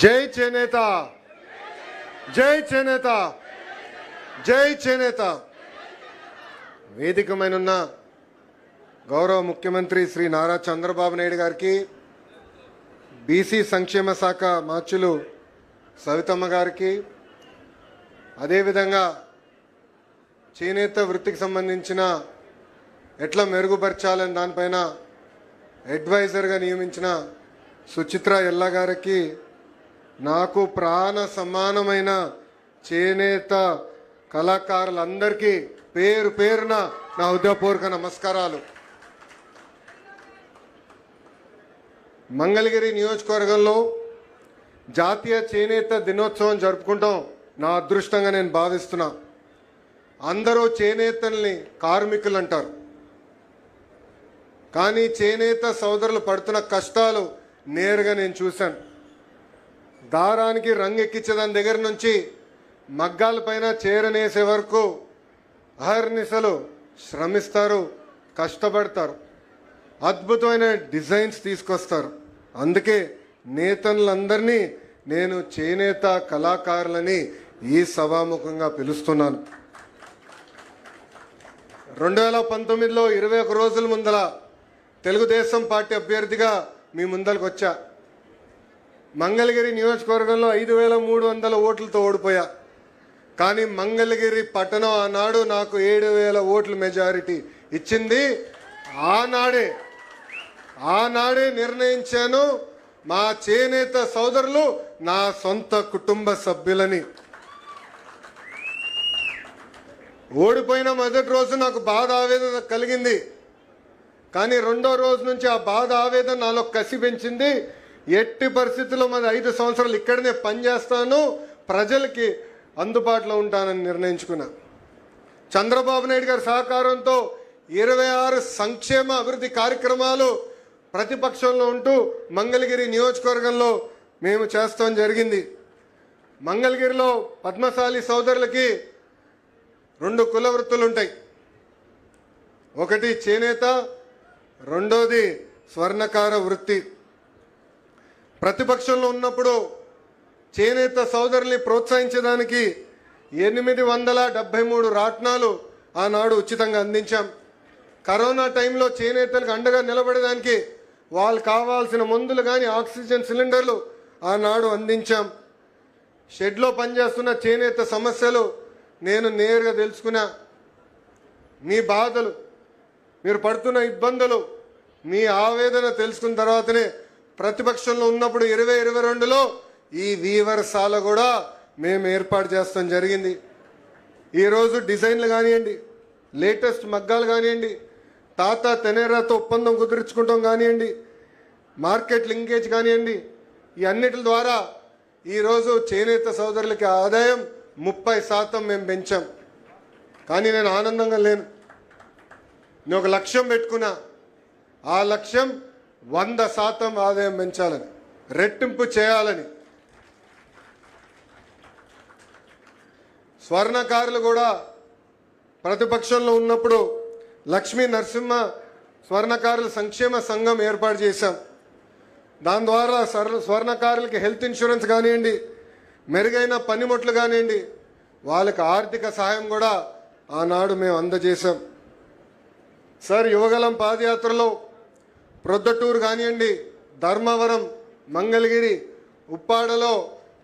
జై చేనేత, జై చేనేత, జై చేనేత. వేదికమైన గౌరవ ముఖ్యమంత్రి శ్రీ నారా చంద్రబాబు నాయుడు గారికి, బీసీ సంక్షేమ శాఖ మార్చులు సవితమ్మ గారికి, అదేవిధంగా చేనేత వృత్తికి సంబంధించిన ఎట్లా మెరుగుపరచాలని దానిపైన అడ్వైజర్గా నియమించిన సుచిత్ర ఎల్లా గారికి, నాకు ప్రాణ సమానమైన చేనేత కళాకారులందరికీ పేరు పేరున నా హృదయపూర్వక నమస్కారాలు. మంగళగిరి నియోజకవర్గంలో జాతీయ చేనేత దినోత్సవం జరుపుకుంటాం నా అదృష్టంగా నేను భావిస్తున్నా. అందరూ చేనేతల్ని కార్మికులు అంటారు, కానీ చేనేత సోదరులు పడుతున్న కష్టాలు నేరుగా నేను చూశాను. దారానికి రంగు ఎక్కించేదాని దగ్గర నుంచి మగ్గాల పైన చేరనేసే వరకు అహర్నిశలు శ్రమిస్తారు, కష్టపడతారు, అద్భుతమైన డిజైన్స్ తీసుకొస్తారు. అందుకే నేతలందరినీ నేను చేనేత కళాకారులని ఈ సభాముఖంగా పిలుస్తున్నాను. 2019లో 21 రోజుల ముందల తెలుగుదేశం పార్టీ అభ్యర్థిగా మీ ముందరకు వచ్చా. మంగళగిరి నియోజకవర్గంలో 5300 ఓట్లతో ఓడిపోయా. కానీ మంగళగిరి పట్టణం ఆనాడు నాకు 7000 ఓట్ల మెజారిటీ ఇచ్చింది. ఆనాడే నిర్ణయించాను, మా చేనేత సోదరులు నా సొంత కుటుంబ సభ్యులని. ఓడిపోయిన మొదటి రోజు నాకు బాధ ఆవేదన కలిగింది, కానీ రెండో రోజు నుంచి ఆ బాధ ఆవేదన నాలో కసి పెంచింది. ఎట్టి పరిస్థితుల్లో మరి 5 సంవత్సరాలు ఇక్కడనే పనిచేస్తాను, ప్రజలకి అందుబాటులో ఉంటానని నిర్ణయించుకున్నా. చంద్రబాబు నాయుడు గారి సహకారంతో 26 సంక్షేమ అభివృద్ధి కార్యక్రమాలు ప్రతిపక్షంలో ఉంటూ మంగళగిరి నియోజకవర్గంలో మేము చేస్తాం జరిగింది. మంగళగిరిలో పద్మశాలి సోదరులకి 2 కుల వృత్తులు ఉంటాయి. ఒకటి చేనేత, రెండోది స్వర్ణకార వృత్తి. ప్రతిపక్షంలో ఉన్నప్పుడు చేనేత సోదరుల్ని ప్రోత్సహించడానికి 873 రాట్నాలు ఆనాడు ఉచితంగా అందించాం. కరోనా టైంలో చేనేతలకు అండగా నిలబడడానికి వాళ్ళు కావాల్సిన మందులు కానీ ఆక్సిజన్ సిలిండర్లు ఆనాడు అందించాం. షెడ్లో పనిచేస్తున్న చేనేత సమస్యలు నేను నేరుగా తెలుసుకున్నా. మీ బాధలు, మీరు పడుతున్న ఇబ్బందులు, మీ ఆవేదన తెలుసుకున్న తర్వాతనే ప్రతిపక్షంలో ఉన్నప్పుడు 2022లో ఈ వీవర్సాల కూడా మేము ఏర్పాటు చేస్తాం జరిగింది. ఈరోజు డిజైన్లు కానివ్వండి, లేటెస్ట్ మగ్గాలు కానివ్వండి, తాతా తెనేరాతో ఒప్పందం కుదుర్చుకుంటాం కానివ్వండి, మార్కెట్ లింకేజ్ కానివ్వండి, ఈ అన్నిటి ద్వారా ఈరోజు చేనేత సోదరులకి ఆదాయం 30% మేము పెంచాం. కానీ నేను ఆనందంగా లేను. నేను ఒక లక్ష్యం పెట్టుకున్నా, ఆ లక్ష్యం 100% ఆదాయం పెంచాలని, రెట్టింపు చేయాలని. స్వర్ణకారులు కూడా ప్రతిపక్షంలో ఉన్నప్పుడు లక్ష్మీ నరసింహ స్వర్ణకారుల సంక్షేమ సంఘం ఏర్పాటు చేశాం. దాని ద్వారా స్వర్ణకారులకి హెల్త్ ఇన్సూరెన్స్ కానివ్వండి, మెరుగైన పనిముట్లు కానివ్వండి, వాళ్ళకి ఆర్థిక సహాయం కూడా ఆనాడు మేము అందజేశాం. సార్, యువగలం పాదయాత్రలో ప్రొద్దటూరు కానివ్వండి, ధర్మవరం, మంగళగిరి, ఉప్పాడలో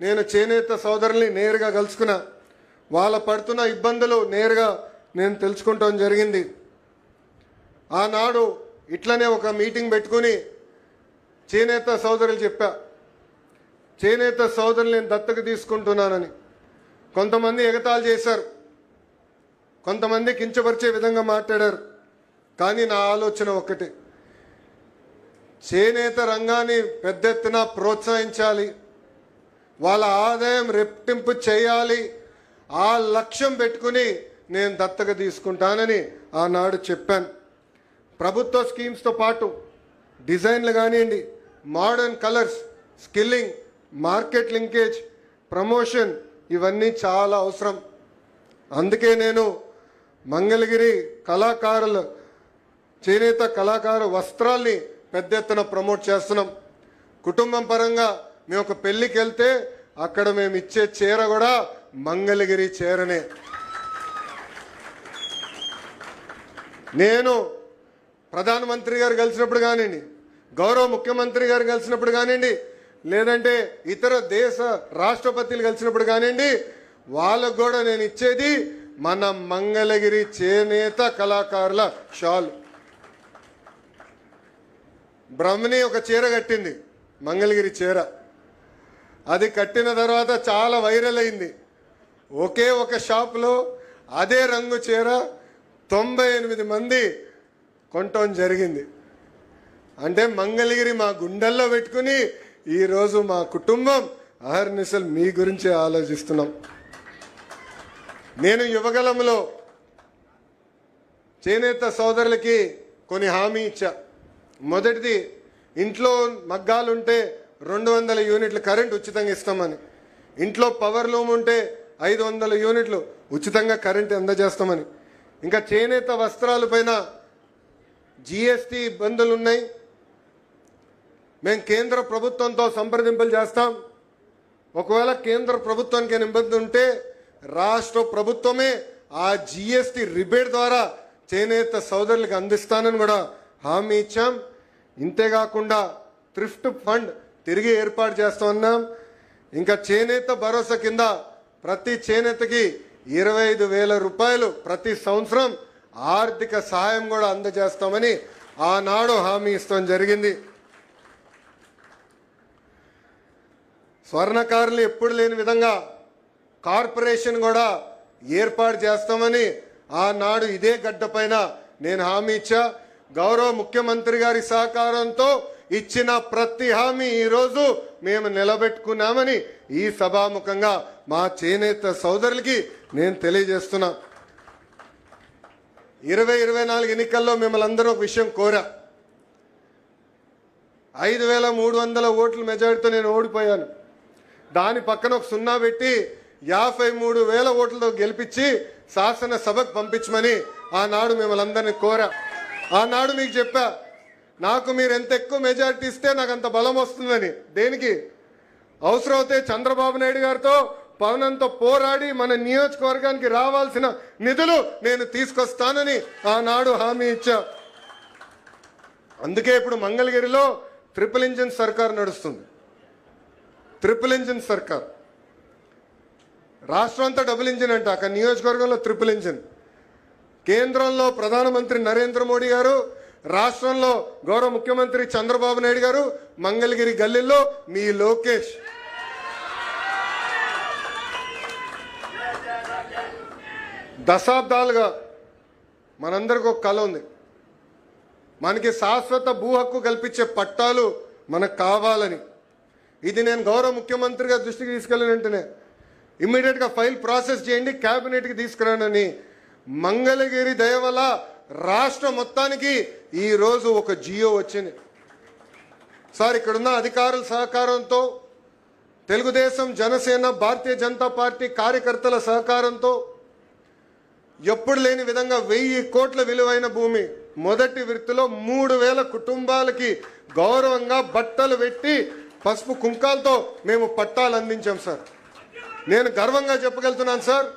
నేను చేనేత సోదరుల్ని నేరుగా కలుసుకున్నా. వాళ్ళ పడుతున్న ఇబ్బందులు నేరుగా నేను తెలుసుకుంటాం జరిగింది. ఆనాడు ఇట్లనే ఒక మీటింగ్ పెట్టుకుని చేనేత సోదరులు చెప్పా, చేనేత సోదరులు నేను దత్తత తీసుకుంటున్నానని. కొంతమంది ఎగతాళి చేశారు, కొంతమంది కించపరిచే విధంగా మాట్లాడారు. కానీ నా ఆలోచన ఒక్కటే, చేనేత రంగాన్ని పెద్ద ఎత్తున ప్రోత్సహించాలి, వాళ్ళ ఆదాయం రెట్టింపు చేయాలి. ఆ లక్ష్యం పెట్టుకుని నేను దత్తత తీసుకుంటానని ఆనాడు చెప్పాను. ప్రభుత్వ స్కీమ్స్తో పాటు డిజైన్లు కానివ్వండి, modern colours, skilling, market linkage, promotion, ఇవన్నీ చాలా అవసరం. అందుకే నేను మంగళగిరి కళాకారుల చేనేత కళాకారు వస్త్రాల్ని పెద్ద ఎత్తున ప్రమోట్ చేస్తున్నాం. కుటుంబం పరంగా మేము ఒక పెళ్లికి వెళ్తే అక్కడ మేము ఇచ్చే చీర కూడా మంగళగిరి చీరనే. నేను ప్రధానమంత్రి గారు కలిసినప్పుడు కానివ్వండి, గౌరవ ముఖ్యమంత్రి గారు కలిసినప్పుడు కానివ్వండి, లేదంటే ఇతర దేశ రాష్ట్రపతులు కలిసినప్పుడు కానివ్వండి, వాళ్ళకు కూడా నేను ఇచ్చేది మన మంగళగిరి చేనేత కళాకారుల షాల్. బ్రహ్మని ఒక చీర కట్టింది, మంగళగిరి చీర. అది కట్టిన తర్వాత చాలా వైరల్ అయింది. ఒకే ఒక షాప్లో అదే రంగు చీర 98 మంది కొనటం జరిగింది. అంటే మంగళగిరి మా గుండెల్లో పెట్టుకుని ఈరోజు మా కుటుంబం అహర్నిశలు మీ గురించే ఆలోచిస్తున్నాం. నేను యువగలంలో చేనేత సోదరులకి కొన్ని హామీ ఇచ్చా. మొదటిది, ఇంట్లో మగ్గాలుంటే 200 యూనిట్లు కరెంట్ ఉచితంగా ఇస్తామని, ఇంట్లో పవర్ లూమ్ ఉంటే 500 యూనిట్లు ఉచితంగా కరెంట్ అందజేస్తామని, ఇంకా చేనేత వస్త్రాలపైన జిఎస్టీ ఇబ్బందులు ఉన్నాయి, మేము కేంద్ర ప్రభుత్వంతో సంప్రదింపులు చేస్తాం. ఒకవేళ కేంద్ర ప్రభుత్వానికి ఇబ్బంది ఉంటే రాష్ట్ర ప్రభుత్వమే ఆ జిఎస్టీ రిబేట్ ద్వారా చేనేత సోదరులకు అందిస్తానని కూడా హామీ ఇచ్చాం. ఇంతేకాకుండా థ్రిఫ్ట్ ఫండ్ తిరిగి ఏర్పాటు చేస్తున్నాం. ఇంకా చేనేత భరోసా కింద ప్రతి చేనేతకి 25,000 రూపాయలు ప్రతి సంవత్సరం ఆర్థిక సహాయం కూడా అందజేస్తామని ఆనాడు హామీ ఇస్తాం జరిగింది. స్వర్ణకారులు ఎప్పుడు లేని విధంగా కార్పొరేషన్ కూడా ఏర్పాటు చేస్తామని ఆనాడు ఇదే గడ్డ పైన నేను హామీ ఇచ్చా. గౌరవ ముఖ్యమంత్రి గారి సహకారంతో ఇచ్చిన ప్రతి హామీ ఈరోజు మేము నిలబెట్టుకున్నామని ఈ సభాముఖంగా మా చేనేత సోదరులకి నేను తెలియజేస్తున్నా. 2024 ఎన్నికల్లో మిమ్మల్ని అందరూ ఒక విషయం కోరా. 5,300 ఓట్ల మెజారిటీతో నేను ఓడిపోయాను. దాని పక్కన ఒక 0 పెట్టి 53,000 ఓట్లతో గెలిపించి శాసనసభకు పంపించమని ఆనాడు మిమ్మల్ని అందరినీ కోరా. ఆనాడు మీకు చెప్పా, నాకు మీరు ఎంత ఎక్కువ మెజారిటీ ఇస్తే నాకు అంత బలం వస్తుందని. దేనికి అవసరమైతే చంద్రబాబు నాయుడు గారితో పవనంతో పోరాడి మన నియోజకవర్గానికి రావాల్సిన నిధులు నేను తీసుకొస్తానని ఆనాడు హామీ ఇచ్చా. అందుకే ఇప్పుడు మంగళగిరిలో ట్రిపుల్ ఇంజిన్ సర్కార్ నడుస్తుంది. ట్రిపుల్ ఇంజిన్ సర్కార్. రాష్ట్రం అంతా డబుల్ ఇంజిన్ అంట, అక్కడ నియోజకవర్గంలో ట్రిపుల్ ఇంజిన్. కేంద్రంలో ప్రధానమంత్రి నరేంద్ర మోడీ గారు, రాష్ట్రంలో గౌరవ ముఖ్యమంత్రి చంద్రబాబు నాయుడు గారు, మంగళగిరి గల్లీలో మీ లోకేష్. దశాబ్దాలుగా మనందరికీ ఒక కళ ఉంది, మనకి శాశ్వత భూ హక్కు కల్పించే పట్టాలు మనకు కావాలని. ఇది నేను గౌరవ ముఖ్యమంత్రి గారి దృష్టికి తీసుకెళ్ళిన వెంటనే ఇమ్మీడియట్గా ఫైల్ ప్రాసెస్ చేయండి, క్యాబినెట్కి తీసుకురానని. మంగళగిరి దయ వల్ల రాష్ట్రం మొత్తానికి ఈరోజు ఒక జియో వచ్చింది. సార్, ఇక్కడున్న అధికారుల సహకారంతో, తెలుగుదేశం, జనసేన, భారతీయ జనతా పార్టీ కార్యకర్తల సహకారంతో ఎప్పుడు లేని విధంగా 1000 కోట్ల విలువైన భూమి మొదటి విడతలో 3,000 కుటుంబాలకి గౌరవంగా బట్టలు పెట్టి పసుపు కుంకాలతో మేము పట్టాలు అందించాం సార్. నేను గర్వంగా చెప్పగలుగుతున్నాను సార్,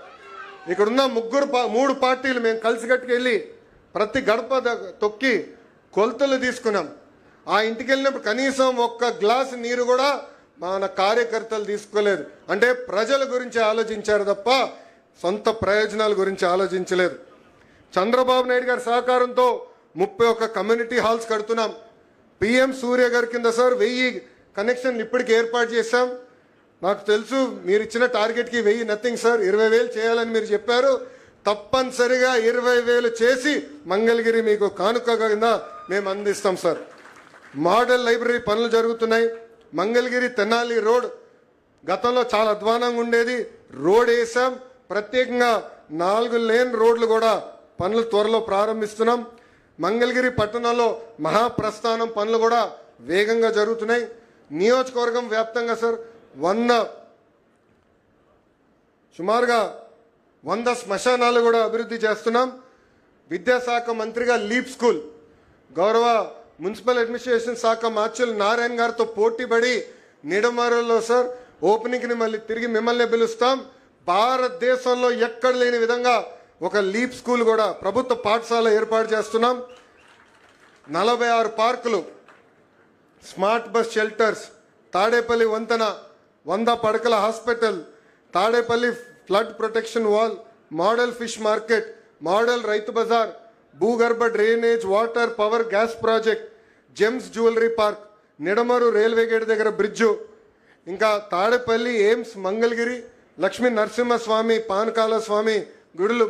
ఇక్కడున్న 3 పార్టీలు మేము కలిసికట్టుకెళ్ళి ప్రతి గడప తొక్కి కొలతలు తీసుకున్నాం. ఆ ఇంటికి వెళ్ళినప్పుడు కనీసం ఒక్క గ్లాసు నీరు కూడా మన కార్యకర్తలు తీసుకోలేదు. అంటే ప్రజల గురించి ఆలోచించారు తప్ప సొంత ప్రయోజనాల గురించి ఆలోచించలేదు. చంద్రబాబు నాయుడు గారి సహకారంతో 31 కమ్యూనిటీ హాల్స్ కడుతున్నాం. పిఎం సూర్య గారి కింద సార్ 1000 కనెక్షన్లు ఇప్పటికి ఏర్పాటు చేశాం. నాకు తెలుసు మీరు ఇచ్చిన టార్గెట్కి 1000 నథింగ్ సార్, 20,000 చేయాలని మీరు చెప్పారు. తప్పనిసరిగా 20,000 చేసి మంగళగిరి మీకు కానుక కింద మేము అందిస్తాం సార్. మోడల్ లైబ్రరీ పనులు జరుగుతున్నాయి. మంగళగిరి తెనాలి రోడ్ గతంలో చాలా అధ్వానంగా ఉండేది, రోడ్ వేసాం. ప్రత్యేకంగా 4 లేన్ రోడ్లు కూడా పనులు త్వరలో ప్రారంభిస్తున్నాం. మంగళగిరి పట్టణంలో మహాప్రస్థానం పనులు కూడా వేగంగా జరుగుతున్నాయి. నియోజకవర్గం వ్యాప్తంగా సార్ సుమారుగా 100 శ్మశానాలు కూడా అభివృద్ధి చేస్తున్నాం. విద్యాశాఖ మంత్రిగా లీప్ స్కూల్ గౌరవ మున్సిపల్ అడ్మినిస్ట్రేషన్ శాఖ మార్చులు నారాయణ గారితో పోటీపడి నిడమరులో సార్ ఓపెనింగ్ని మళ్ళీ తిరిగి మిమ్మల్ని పిలుస్తాం. భారతదేశంలో ఎక్కడ లేని విధంగా ఒక లీప్ స్కూల్ కూడా ప్రభుత్వ పాఠశాల ఏర్పాటు చేస్తున్నాం. 46 పార్కులు, స్మార్ట్ బస్ షెల్టర్స్, తాడేపల్లి వంతెన, 100 పడకల hospital, Tadepalli flood protection wall, model fish market, model రైతు బజార్, భూగర్భ drainage, water, power, gas project, gems jewellery park, Nidamarru railway gate దగ్గర బ్రిడ్జు, ఇంకా తాడేపల్లి ఎయిమ్స్, మంగళగిరి, లక్ష్మీ నరసింహస్వామి, పానకాల స్వామి గుడులు,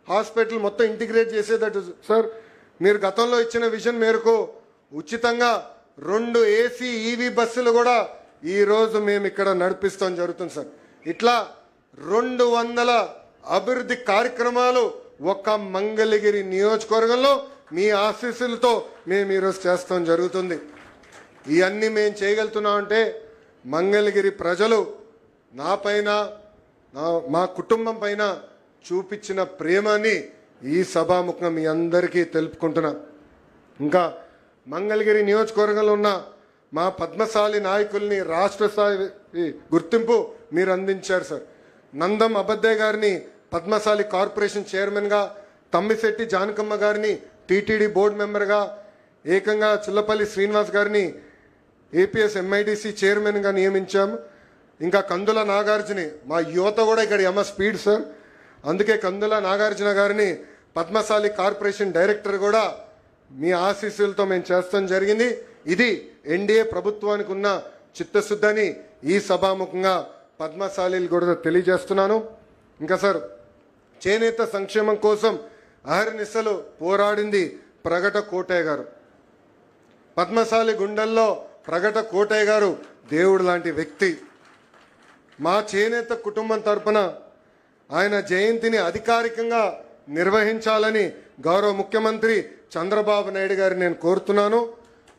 హాస్పిటల్ మొత్తం ఇంటిగ్రేట్ చేసేటట్టు సార్. మీరు గతంలో ఇచ్చిన విజన్ మేరకు ఉచితంగా 2 ఏసీ ఈవీ బస్సులు కూడా ఈరోజు మేము ఇక్కడ నడిపిస్తాం జరుగుతుంది సార్. ఇట్లా 200 అభివృద్ధి కార్యక్రమాలు ఒక్క మంగళగిరి నియోజకవర్గంలో మీ ఆశీస్సులతో మేము ఈరోజు చేస్తాం జరుగుతుంది. ఇవన్నీ మేము చేయగలుగుతున్నాం అంటే మంగళగిరి ప్రజలు నా పైన మా కుటుంబం పైన చూపించిన ప్రేమని ఈ సభాముఖంగా మీ అందరికీ తెలుపుకుంటున్నా. ఇంకా మంగళగిరి నియోజకవర్గంలో ఉన్న మా పద్మశాలి నాయకుల్ని రాష్ట్ర స్థాయి గుర్తింపు మీరు అందించారు సార్. నందం అబద్దయ్య గారిని పద్మశాలి కార్పొరేషన్ చైర్మన్గా, తమ్మిశెట్టి జానకమ్మ గారిని టీటీడీ బోర్డు మెంబర్గా, ఏకంగా చిల్లపల్లి శ్రీనివాస్ గారిని ఏపీఎస్ ఎంఐడిసి చైర్మన్గా నియమించాము. ఇంకా కందుల నాగార్జుని, మా యువత కూడా ఇక్కడ స్పీడ్ సార్, అందుకే కందుల నాగార్జున గారిని పద్మశాలి కార్పొరేషన్ డైరెక్టర్ కూడా మీ ఆశీస్సులతో మేము చేస్తాం జరిగింది. ఇది ఎన్డీఏ ప్రభుత్వానికి ఉన్న చిత్తశుద్ధని ఈ సభాముఖంగా పద్మశాలీలు కూడా తెలియజేస్తున్నాను. ఇంకా సార్, చేనేత సంక్షేమం కోసం అహర్నిశలు పోరాడింది ప్రగట కోటయ్య గారు. పద్మశాలి గుండెల్లో ప్రగట కోటయ్య గారు దేవుడు లాంటి వ్యక్తి. మా చేనేత కుటుంబం తరపున ఆయన జయంతిని అధికారికంగా నిర్వహించాలని గౌరవ ముఖ్యమంత్రి చంద్రబాబు నాయుడు గారిని నేను కోరుతున్నాను.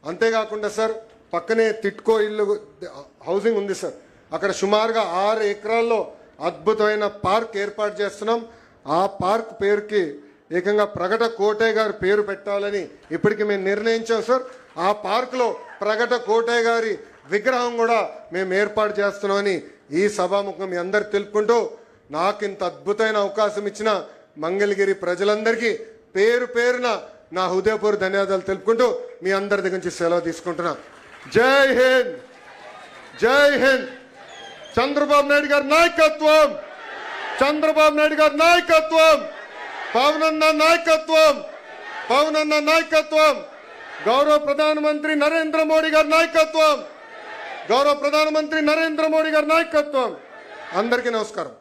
అంతేకాకుండా సార్, పక్కనే తిట్కో ఇల్లు హౌసింగ్ ఉంది సార్, అక్కడ సుమారుగా 6 ఎకరాల్లో అద్భుతమైన పార్క్ ఏర్పాటు చేస్తున్నాం. ఆ పార్క్ పేరుకి ఏకంగా ప్రగట కోటయ్య గారి పేరు పెట్టాలని ఇప్పటికి మేము నిర్ణయించాం సార్. ఆ పార్కులో ప్రగట కోటయ్య గారి విగ్రహం కూడా మేము ఏర్పాటు చేస్తున్నామని ఈ సభాముఖం మీ అందరు తెలుపుకుంటూ, నాకు ఇంత అద్భుతమైన అవకాశం ఇచ్చిన మంగళగిరి ప్రజలందరికీ పేరు పేరున నా హృదయపూర్వక ధన్యవాదాలు తెలుపుకుంటూ మీ అందరి దగ్గర నుంచి సెలవు తీసుకుంటున్నా. జై హింద్, జై హింద్. చంద్రబాబు నాయుడు గారి నాయకత్వం, చంద్రబాబు నాయుడు గారి నాయకత్వం, పవనన్న నాయకత్వం, పవనన్న నాయకత్వం, గౌరవ ప్రధానమంత్రి నరేంద్ర మోడీ గారి నాయకత్వం, గౌరవ ప్రధానమంత్రి నరేంద్ర మోడీ గారి నాయకత్వం. అందరికీ నమస్కారం.